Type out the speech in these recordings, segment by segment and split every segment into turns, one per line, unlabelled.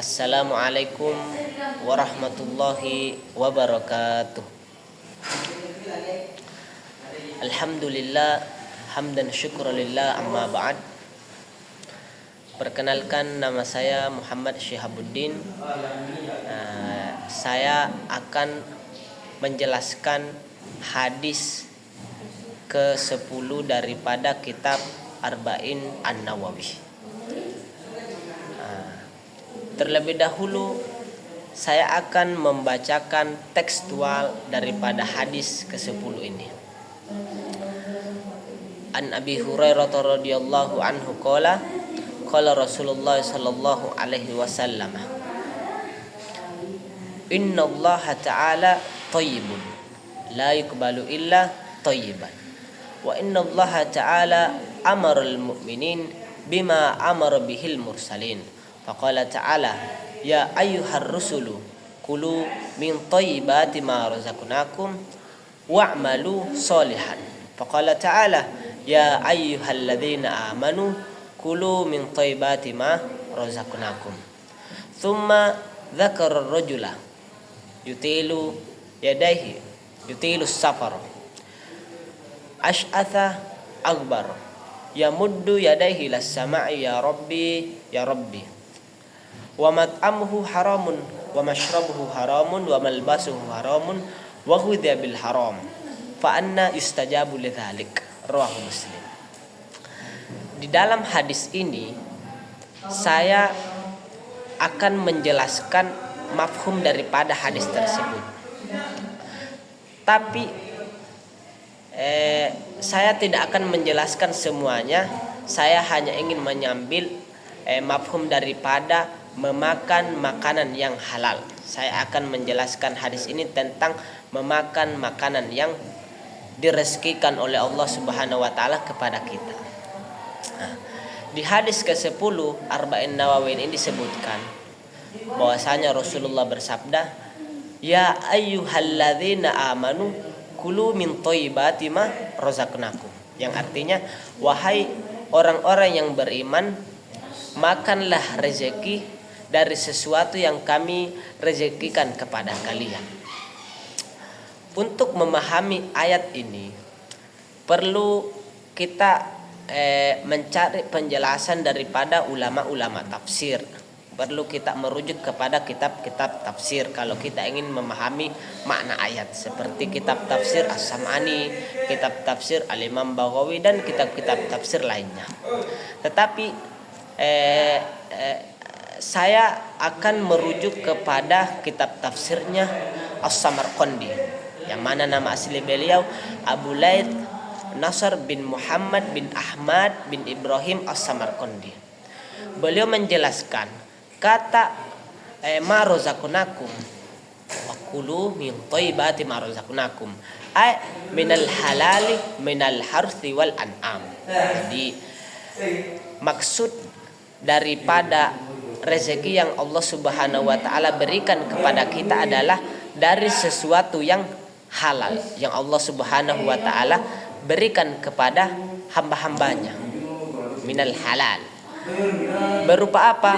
Assalamualaikum warahmatullahi wabarakatuh. Alhamdulillah, hamdan syukrulillah, amma ba'd. Perkenalkan, nama saya Muhammad Syihabuddin. Saya akan menjelaskan hadis ke-10 daripada kitab Arba'in An-Nawawi. Terlebih dahulu saya akan membacakan tekstual daripada hadis ke-10 ini. An Abi Hurairah radhiyallahu anhu qala Rasulullah sallallahu alaihi wasallam, Inna Allah ta'ala thayyibun la yuqbalu illa thayyiban. Wa inna Allah ta'ala amara al-mu'minin bima amara bihil mursalin. Faqala ta'ala, ya ayyuhar rusulu kulu min thayyibati ma razaqnakum wa'malu sholihan. Faqala ta'ala, ya ayyuhalladzina amanu kulu min thayyibati ma razaqnakum. Thumma dzakara ar-rajula yutilu yadayhi yutilu as-safar ash'atha akbar yamuddu yadayhi las-sama'i ya rabbi ya rabbi. Wa mat'amuhu haramun wa mashrabuhu haramun wa malbasuhu haramun wa ghudhiya bil haram fa anna yustajabu lidzalik. Rawahu Muslim. Di dalam hadis ini saya akan menjelaskan mafhum daripada hadis tersebut. Tapi saya tidak akan menjelaskan semuanya. Saya hanya ingin menyambil mafhum daripada memakan makanan yang halal. Saya akan menjelaskan hadis ini tentang memakan makanan yang direzekikan oleh Allah Subhanahu wa taala kepada kita. Di hadis ke-10 Arba'in Nawawi ini disebutkan bahwasanya Rasulullah bersabda, ya ayyuhalladzina amanu kulu min thayyibati ma razaqnakum. Yang artinya, wahai orang-orang yang beriman, makanlah rezeki dari sesuatu yang kami rezekikan kepada kalian. Untuk memahami ayat ini perlu kita mencari penjelasan daripada ulama-ulama tafsir. Perlu kita merujuk kepada kitab-kitab tafsir kalau kita ingin memahami makna ayat, seperti kitab tafsir As-Sam'ani, kitab tafsir Al-Imam Baghawi, dan kitab-kitab tafsir lainnya. Tetapi saya akan merujuk kepada kitab tafsirnya As-Samarqandi, yang mana nama asli beliau Abu Laith Nasr bin Muhammad bin Ahmad bin Ibrahim As-Samarqandi. Beliau menjelaskan kata ma razaqnakum wa kulu min thayyibati ma razaqnakum ay minal halali minal harthi wal an'am. Jadi maksud daripada rezeki yang Allah Subhanahu wa taala berikan kepada kita adalah dari sesuatu yang halal yang Allah Subhanahu wa taala berikan kepada hamba-hambanya. Minal halal berupa apa?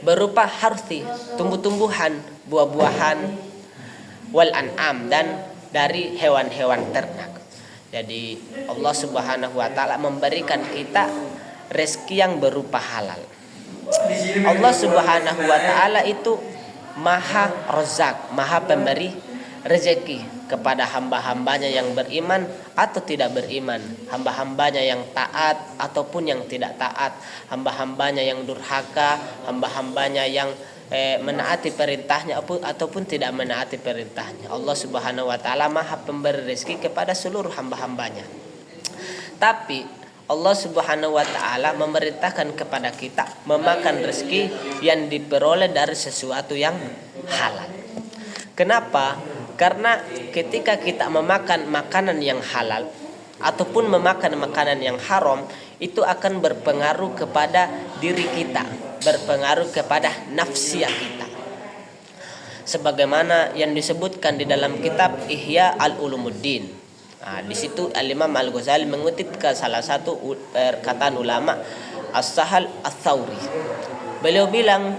Berupa harthi, tumbuh-tumbuhan, buah-buahan, wal an'am, dan dari hewan-hewan ternak. Jadi Allah Subhanahu wa taala memberikan kita rezeki yang berupa halal. Allah Subhanahu wa taala itu Maha Razak, Maha pemberi rezeki kepada hamba-hambanya yang beriman atau tidak beriman, hamba-hambanya yang taat ataupun yang tidak taat, hamba-hambanya yang durhaka, hamba-hambanya yang menaati perintahnya ataupun tidak menaati perintahnya. Allah Subhanahu wa taala Maha pemberi rezeki kepada seluruh hamba-hambanya. Tapi Allah Subhanahu wa taala memerintahkan kepada kita memakan rezeki yang diperoleh dari sesuatu yang halal. Kenapa? Karena ketika kita memakan makanan yang halal ataupun memakan makanan yang haram, itu akan berpengaruh kepada diri kita, berpengaruh kepada nafsiyah kita. Sebagaimana yang disebutkan di dalam kitab Ihya Al-Ulumuddin. Di situ Al-Imam Al-Ghazali mengutip ke salah satu perkataan ulama, As-Sahal Ats-Tsauri. Beliau bilang,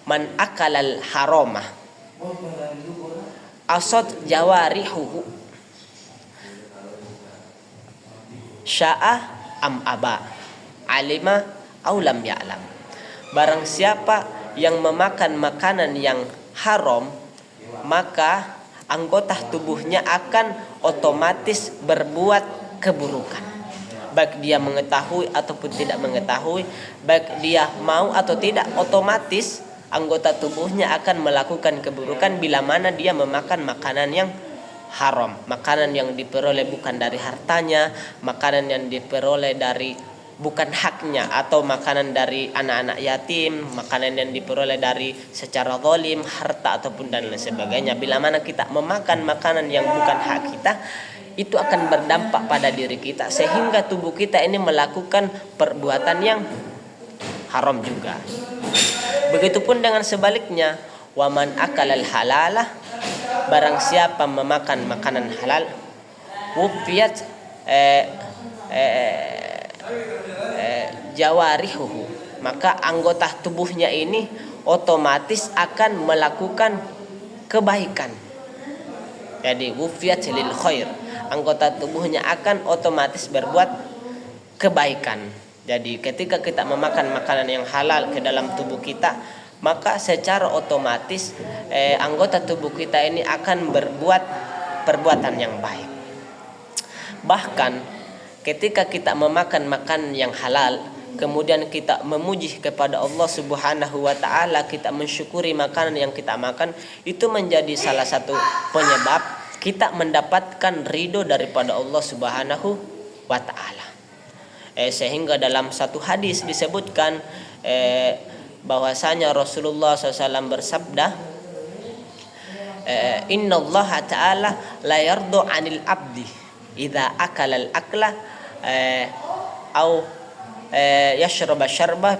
man akalal haramah asad jawarihuhu sya'a am aba alima aw lam ya'lam. Barang siapa yang memakan makanan yang haram, maka anggota tubuhnya akan otomatis berbuat keburukan, baik dia mengetahui ataupun tidak mengetahui, baik dia mau atau tidak, otomatis anggota tubuhnya akan melakukan keburukan bila mana dia memakan makanan yang haram, makanan yang diperoleh bukan dari hartanya, makanan yang diperoleh dari bukan haknya, atau makanan dari anak-anak yatim, makanan yang diperoleh dari secara zalim, harta ataupun dan lain sebagainya. Bila mana kita memakan makanan yang bukan hak kita, itu akan berdampak pada diri kita sehingga tubuh kita ini melakukan perbuatan yang haram juga. Begitupun dengan sebaliknya, waman akalal halalah, barang siapa memakan makanan halal, wufiyat jawarihuhu, maka anggota tubuhnya ini otomatis akan melakukan kebaikan. Jadi wufiyat lil khair, anggota tubuhnya akan otomatis berbuat kebaikan. Jadi ketika kita memakan makanan yang halal ke dalam tubuh kita, maka secara otomatis anggota tubuh kita ini akan berbuat perbuatan yang baik. Bahkan ketika kita memakan makanan yang halal, kemudian kita memuji kepada Allah Subhanahu wa taala, kita mensyukuri makanan yang kita makan, itu menjadi salah satu penyebab kita mendapatkan ridho daripada Allah Subhanahu wa taala. Sehingga dalam satu hadis disebutkan bahwasanya Rasulullah SAW bersabda, Inna Allah Ta'ala la yardu 'anil abdi idza akala al-akla au yashraba syarbah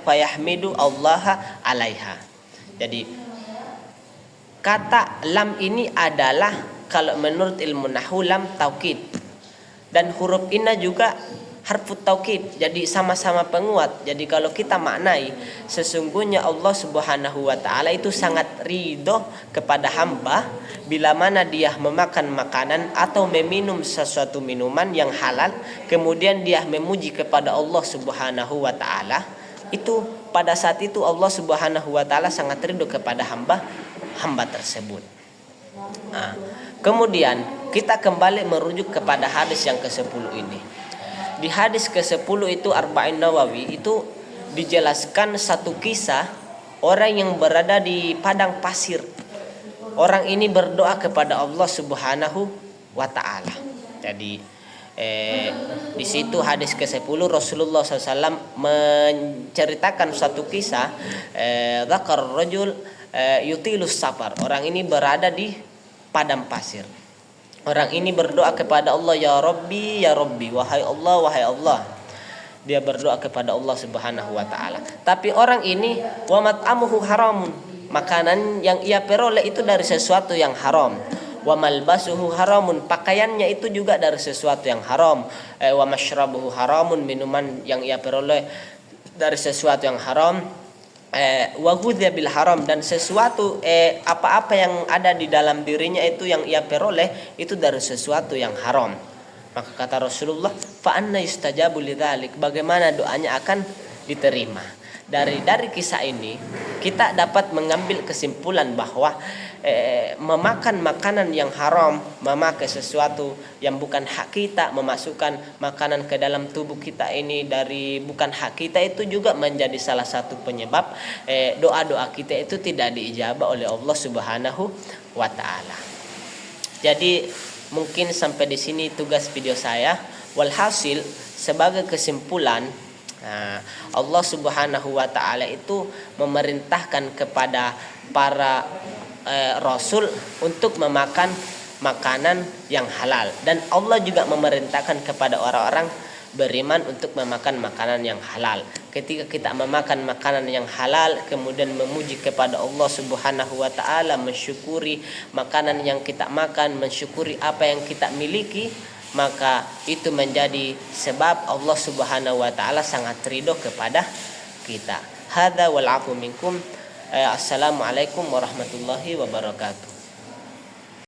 fayahmidu Allah 'alaiha. Jadi kata lam ini adalah, kalau menurut ilmu nahwu, lam taukid, dan huruf inna juga harfut taukid, jadi sama-sama penguat. Jadi kalau kita maknai, sesungguhnya Allah Subhanahu wa taala itu sangat ridho kepada hamba bila mana dia memakan makanan atau meminum sesuatu minuman yang halal, kemudian dia memuji kepada Allah Subhanahu wa taala. Itu pada saat itu Allah Subhanahu wa taala sangat ridho kepada hamba tersebut. Nah, kemudian kita kembali merujuk kepada hadis yang ke-10 ini. Di hadis ke-10 itu Arba'in Nawawi itu dijelaskan satu kisah orang yang berada di padang pasir. Orang ini berdoa kepada Allah Subhanahu wa taala. Jadi di situ hadis ke-10 Rasulullah SAW menceritakan satu kisah, dzakar rajul yutilus safar. Orang ini berada di padang pasir. Orang ini berdoa kepada Allah, ya Rabbi, wahai Allah. Dia berdoa kepada Allah Subhanahu wa taala. Tapi orang ini wa mat'amuhu haramun, makanan yang ia peroleh itu dari sesuatu yang haram. Wa malbasuhu haramun, pakaiannya itu juga dari sesuatu yang haram. Wa mashrabuhu haramun, minuman yang ia peroleh dari sesuatu yang haram. Wa ghudhiya bil haram, dan sesuatu apa-apa yang ada di dalam dirinya itu yang ia peroleh itu dari sesuatu yang haram. Maka kata Rasulullah, fa anna yustajabu lidzalik, bagaimana doanya akan diterima. Dari kisah ini kita dapat mengambil kesimpulan bahwa memakan makanan yang haram, memakai sesuatu yang bukan hak kita, memasukkan makanan ke dalam tubuh kita ini dari bukan hak kita, itu juga menjadi salah satu penyebab doa-doa kita itu tidak diijabah oleh Allah Subhanahu wa taala. Jadi mungkin sampai di sini tugas video saya. Walhasil, sebagai kesimpulan, Allah Subhanahu wa taala itu memerintahkan kepada para rasul untuk memakan makanan yang halal, dan Allah juga memerintahkan kepada orang-orang beriman untuk memakan makanan yang halal. Ketika kita memakan makanan yang halal, kemudian memuji kepada Allah Subhanahu wa taala, mensyukuri makanan yang kita makan, mensyukuri apa yang kita miliki, maka itu menjadi sebab Allah Subhanahu wa taala sangat ridho kepada kita. Hadza wal afu minkum. Assalamualaikum warahmatullahi wabarakatuh.